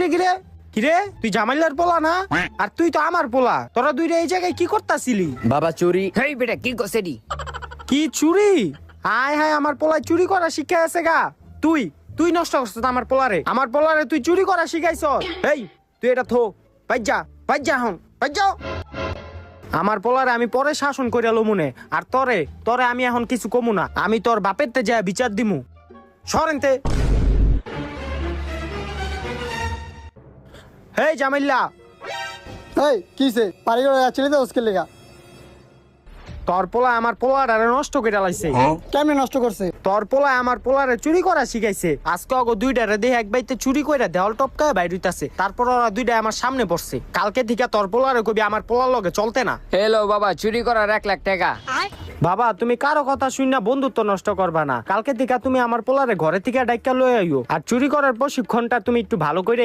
কিরে কিরে কিরে তুই জামাইলার পোলা না? আর তুই তো আমার পোলা, তোরা দুইটা এই জায়গায় কি করতাছিলি? বাবা চুরি। হেই বেটা কি করছেডি? কি চুরি? হায় হায়, আমার পোলায় চুরি করা শিক্ষা আছে গা। তুই তুই নষ্ট করছিস আমার পোলারে, আমার পোলারে তুই চুরি করা শিখাইছ। এই তুই এটা থো, বাইজা বাইজা হন বাইজা। আমার পোলারে আমি পরে শাসন কইরা লমুনে, আর তরে তরে আমি এখন কিছু কমু না, আমি তোর বাপের তে যা বিচার দিমু। সরেনতে। হেই জামাইল্লা, এই কিছে পারি করে যাচ্ছিলি তো ওসকে লেগা? তোর পোলা আমার পোলারে নষ্ট কইরা লাইছে। কেমনে নষ্ট করছে? তোর পোলা আমার পোলারে চুরি করা শিখাইছে। আজকে অগো দুইটারে দেখে এক বাইতে চুরি কইরা দেওয়াল টপকায় বাইর হইতাছে, তারপর ওরা দুইটা আমার সামনে পড়ছে। কালকে থেকে তোর পোলারে কবি আমার পোলার লগে চলতে না। হ্যালো বাবা, চুরি করার 1,00,000 টাকা। বাবা তুমি কারো কথা শুননা বন্ধুত্ব নষ্ট করবা না। কালকে থেকে তুমি আমার পোলারে ঘরে থেকে ডাইকা লয়ে আইও, আর চুরি করার প্রশিক্ষণটা তুমি একটু ভালো করে